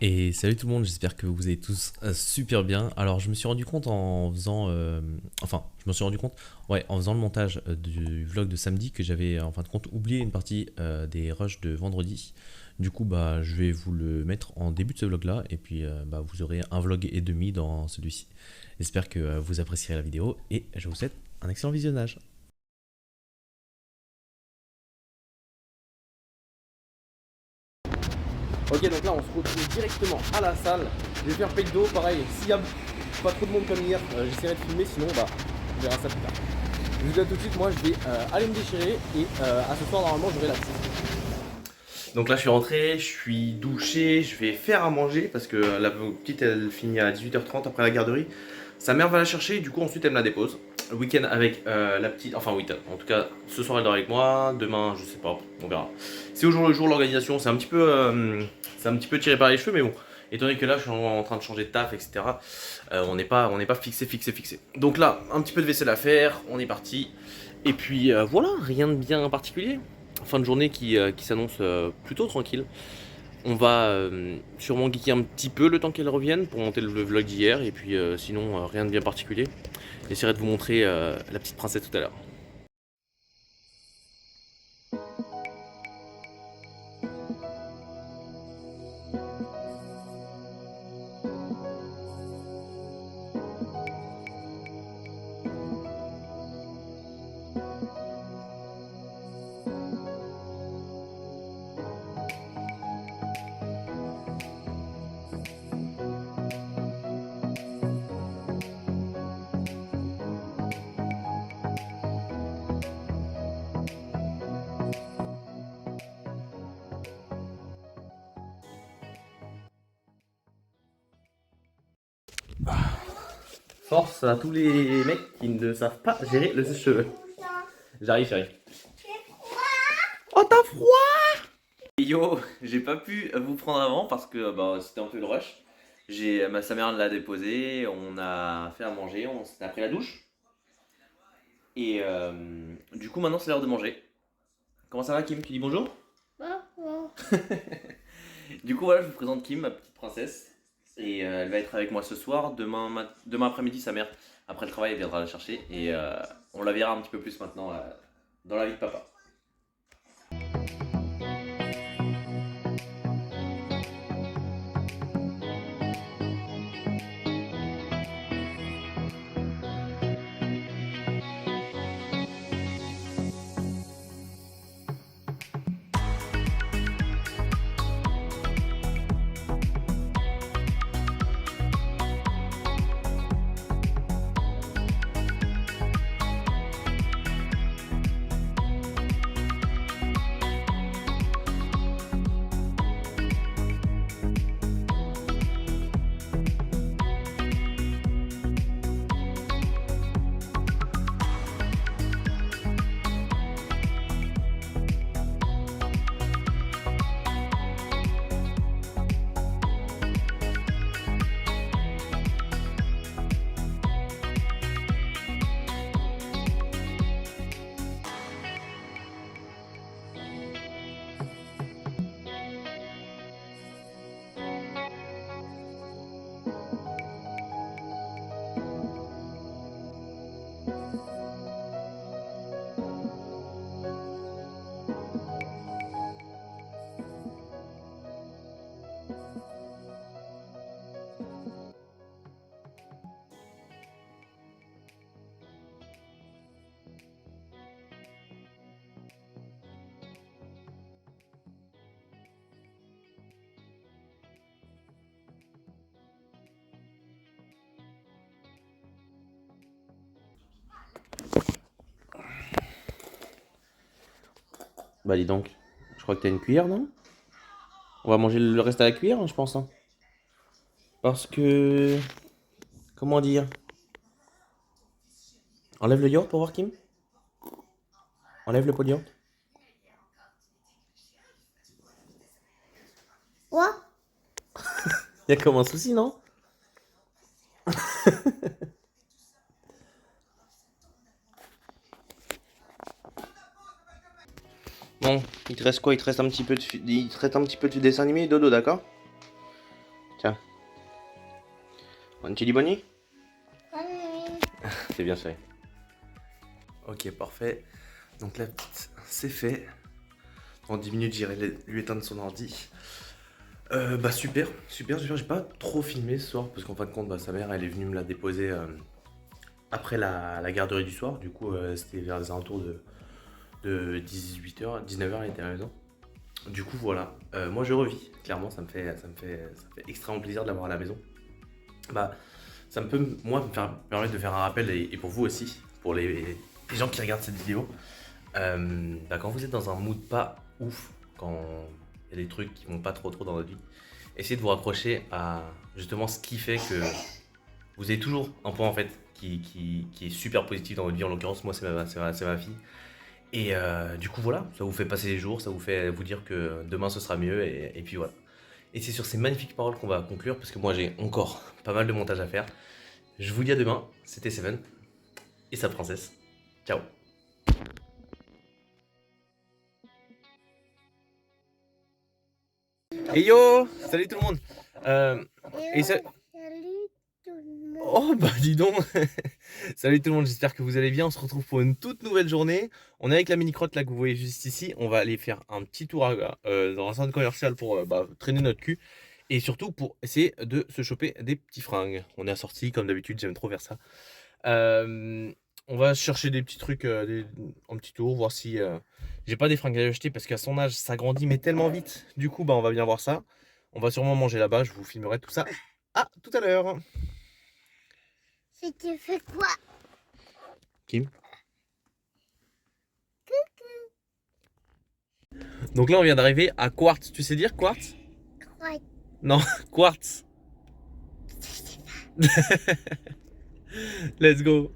Et salut tout le monde, j'espère que vous allez tous super bien. Alors je me suis rendu compte en faisant, enfin je me suis rendu compte, ouais, en faisant le montage du vlog de samedi que j'avais en fin de compte oublié une partie des rushs de vendredi. Du coup bah je vais vous le mettre en début de ce vlog là et puis bah, vous aurez un vlog et demi dans celui-ci. J'espère que vous apprécierez la vidéo et je vous souhaite un excellent visionnage. Ok, donc là on se retrouve directement à la salle. Je vais faire pack d'eau, pareil. S'il y a pas trop de monde comme hier, j'essaierai de filmer, sinon bah on verra ça plus tard. Je vous dis à tout de suite, moi je vais aller me déchirer et à ce soir normalement j'aurai la petite. Donc là je suis rentré, je suis douché, je vais faire à manger parce que la petite elle finit à 18h30 après la garderie. Sa mère va la chercher, du coup ensuite elle me la dépose. Le week-end avec la petite, enfin week-end, en tout cas ce soir elle dort avec moi, demain je sais pas, on verra. C'est au jour le jour l'organisation, c'est un petit peu tiré par les cheveux mais bon. Étant donné que là je suis en train de changer de taf, etc. On n'est pas fixé. Donc là, un petit peu de vaisselle à faire, on est parti. Et puis voilà, rien de bien particulier. Fin de journée qui s'annonce plutôt tranquille. On va sûrement geeker un petit peu le temps qu'elle revienne pour monter le vlog d'hier. Et puis sinon, rien de bien particulier. J'essaierai de vous montrer la petite princesse tout à l'heure. Force à tous les mecs qui ne savent pas gérer le sèche-cheveux. J'arrive, chérie. Oh, t'as froid! Yo, j'ai pas pu vous prendre avant parce que bah, c'était un peu le rush. Sa mère l'a déposé, on a fait à manger, on s'est pris la douche. Et du coup, maintenant c'est l'heure de manger. Comment ça va, Kim? Tu dis bonjour? Du coup, voilà, je vous présente Kim, ma petite princesse. Et elle va être avec moi ce soir. Demain après-midi, sa mère, après le travail, elle viendra la chercher. Et on la verra un petit peu plus maintenant dans la vie de papa. Bah dis donc, je crois que t'as une cuillère, non? On va manger le reste à la cuillère, hein, je pense. Hein. Parce que... Comment dire? Enlève le yaourt pour voir, Kim. Enlève le pot de yaourt. Quoi? Il y a comme un souci, non? Bon, il te reste quoi? Il te reste un petit peu de dessin animé et dodo, d'accord? Tu dis bonne nuit? Oui. C'est bien fait. Ok, parfait. Donc la petite, c'est fait. En 10 minutes, j'irai lui éteindre son ordi. Bah super. J'ai pas trop filmé ce soir parce qu'en fin de compte, bah, sa mère, elle est venue me la déposer après la garderie du soir. Du coup, c'était vers les alentours de 18h, 19h, elle était à la maison. Du coup, voilà. Moi, je revis. Clairement, ça me fait extrêmement plaisir de l'avoir à la maison. Bah, ça peut, moi, permettre de faire un rappel et pour vous aussi, pour les gens qui regardent cette vidéo. Bah, quand vous êtes dans un mood pas ouf, quand il y a des trucs qui vont pas trop dans votre vie, essayez de vous raccrocher à justement ce qui fait que vous avez toujours un point en fait qui est super positif dans votre vie. En l'occurrence, moi, c'est ma fille. Et du coup, voilà, ça vous fait passer les jours, ça vous fait vous dire que demain ce sera mieux, et puis voilà. Et c'est sur ces magnifiques paroles qu'on va conclure, parce que moi j'ai encore pas mal de montage à faire. Je vous dis à demain, c'était Seven et sa princesse. Ciao. Hey yo, salut tout le monde. Et ça... Salut tout le monde. Oh bah dis donc. Salut tout le monde, j'espère que vous allez bien. On se retrouve pour une toute nouvelle journée. On est avec la mini crotte là que vous voyez juste ici. On va aller faire un petit tour dans un centre commercial pour traîner notre cul. Et surtout pour essayer de se choper des petits fringues. On est assortis comme d'habitude, j'aime trop faire ça. On va chercher des petits trucs, un petit tour, voir si j'ai pas des fringues à lui acheter parce qu'à son âge ça grandit mais tellement vite. Du coup bah on va bien voir ça. On va sûrement manger là-bas, je vous filmerai tout ça. À tout à l'heure. Si tu fais quoi? Kim. Donc là on vient d'arriver à Quartz. Tu sais dire Quartz? Ouais. Non, Quartz. Let's go.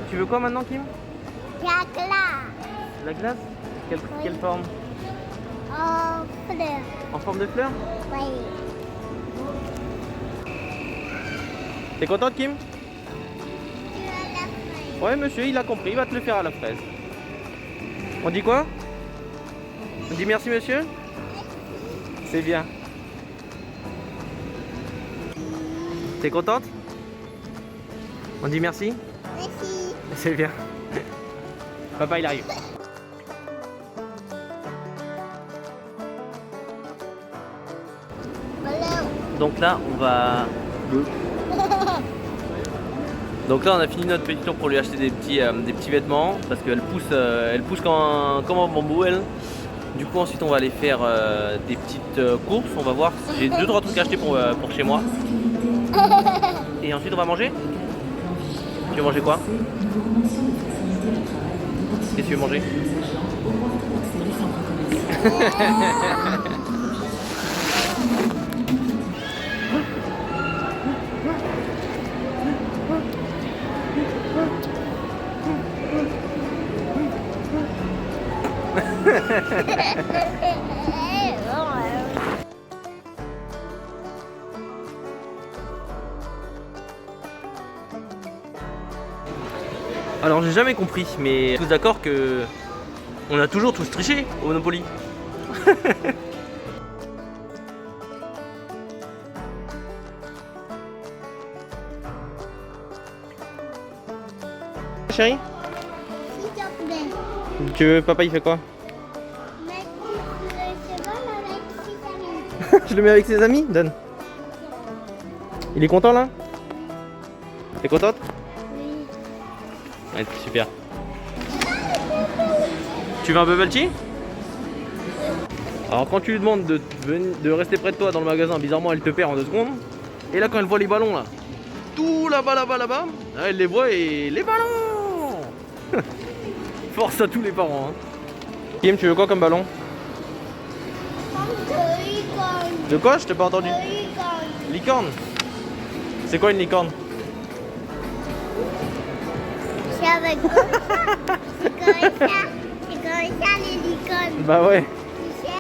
Tu veux quoi maintenant, Kim? Cacla. La glace? Quelle forme? Oh, fleur. En forme de fleur? Oui. T'es contente, Kim? Tu as la feuille. Ouais, monsieur, il a compris, il va te le faire à la fraise. On dit quoi? On dit merci, monsieur? C'est bien. T'es contente? On dit merci? Merci. C'est bien. Papa, il arrive. Voilà. Donc là, on va... Donc là, on a fini notre petit tour pour lui acheter des petits vêtements parce qu'elle pousse comme un bambou, elle. Du coup, ensuite, on va aller faire des petites courses. On va voir. J'ai 2-3 trucs à acheter pour chez moi. Et ensuite, on va manger. Tu veux manger quoi? Qu'est-ce que tu veux manger? Alors j'ai jamais compris, mais tous d'accord que on a toujours tous triché au Monopoly. Chérie, S'il te plaît. tu veux papa il fait quoi? Mais tu le cheval avec ses amis. Je le mets avec ses amis? Donne. Il est content là? T'es contente? Oui. Ouais, super. Tu veux un bubble tea? Alors quand tu lui demandes de rester près de toi dans le magasin, bizarrement elle te perd en 2 secondes. Et là quand elle voit les ballons là, tout là-bas, elle les voit et les ballons. Force à tous les parents. Hein. Kim, tu veux quoi comme ballon? De quoi? Je t'ai pas entendu. Licorne. C'est quoi une licorne? C'est avec comme ça. C'est comme ça. C'est comme ça les licornes. Bah ouais. Tu sais.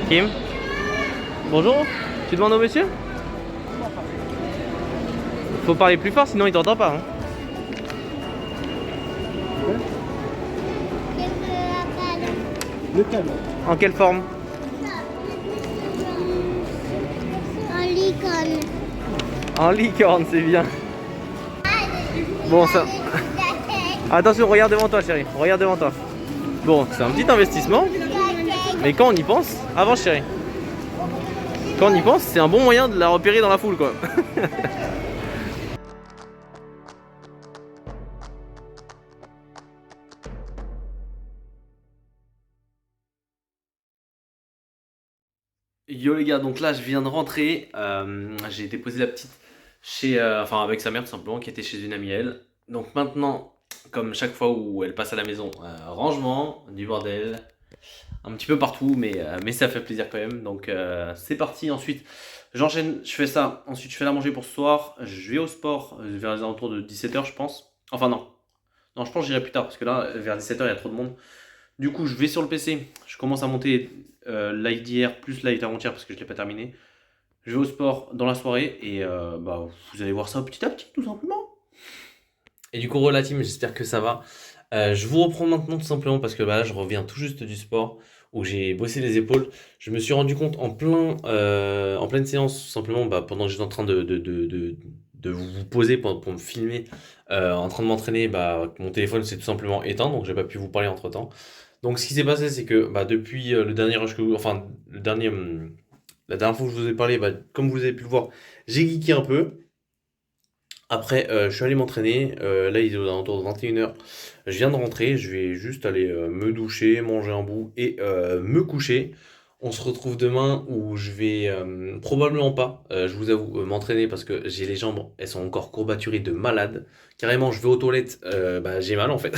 Kim, Bonjour, tu demandes au monsieur? Faut parler plus fort sinon il t'entend pas. Hein. Le câble. En quelle forme? En licorne. En licorne, c'est bien. Bon, ça. Attention, regarde devant toi, chérie. Regarde devant toi. Bon, c'est un petit investissement, mais quand on y pense, avance, chérie. Quand on y pense, c'est un bon moyen de la repérer dans la foule, quoi. Yo les gars, donc là je viens de rentrer, j'ai déposé la petite chez, enfin avec sa mère tout simplement, qui était chez une amie à elle. Donc maintenant, comme chaque fois où elle passe à la maison, rangement, du bordel, un petit peu partout, mais ça fait plaisir quand même. Donc c'est parti, ensuite j'enchaîne, je fais ça, ensuite je fais la manger pour ce soir, je vais au sport vers les alentours de 17h je pense. Enfin non je pense que j'irai plus tard parce que là vers 17h il y a trop de monde. Du coup, je vais sur le PC, je commence à monter live d'hier plus live d'avant-hier parce que je ne l'ai pas terminé. Je vais au sport dans la soirée et bah, vous allez voir ça petit à petit, tout simplement. Et du coup, relative, j'espère que ça va. Je vous reprends maintenant tout simplement parce que bah, là, je reviens tout juste du sport où j'ai bossé les épaules. Je me suis rendu compte en pleine séance, tout simplement, bah, pendant que j'étais en train de vous poser pour me filmer, en train de m'entraîner, bah, mon téléphone s'est tout simplement éteint, donc j'ai pas pu vous parler entre temps. Donc ce qui s'est passé, c'est que bah, depuis le dernier rush enfin la dernière fois que je vous ai parlé, bah, comme vous avez pu le voir, j'ai geeké un peu. Après, je suis allé m'entraîner. Là, il est aux alentours de 21h. Je viens de rentrer. Je vais juste aller me doucher, manger un bout et me coucher. On se retrouve demain où je vais probablement pas, je vous avoue, m'entraîner parce que j'ai les jambes, elles sont encore courbaturées de malade. Carrément, je vais aux toilettes, bah, j'ai mal en fait.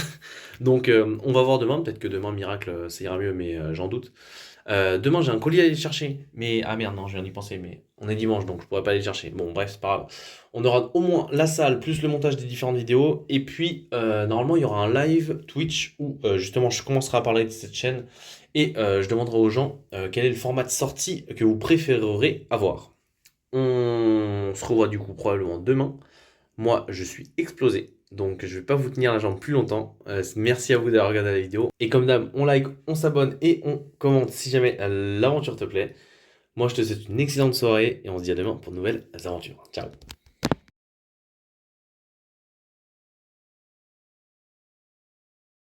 Donc, on va voir demain. Peut-être que demain, miracle, ça ira mieux, mais j'en doute. Demain, j'ai un colis à aller chercher. Mais, ah merde, non, je viens d'y penser. Mais on est dimanche, donc je pourrais pas aller le chercher. Bon, bref, c'est pas grave. On aura au moins la salle, plus le montage des différentes vidéos. Et puis, normalement, il y aura un live Twitch où justement, je commencerai à parler de cette chaîne. Et je demanderai aux gens quel est le format de sortie que vous préférerez avoir. On se revoit du coup probablement demain. Moi, je suis explosé. Donc, je vais pas vous tenir la jambe plus longtemps. Merci à vous d'avoir regardé la vidéo. Et comme d'hab, on like, on s'abonne et on commente si jamais l'aventure te plaît. Moi, je te souhaite une excellente soirée et on se dit à demain pour de nouvelles aventures. Ciao!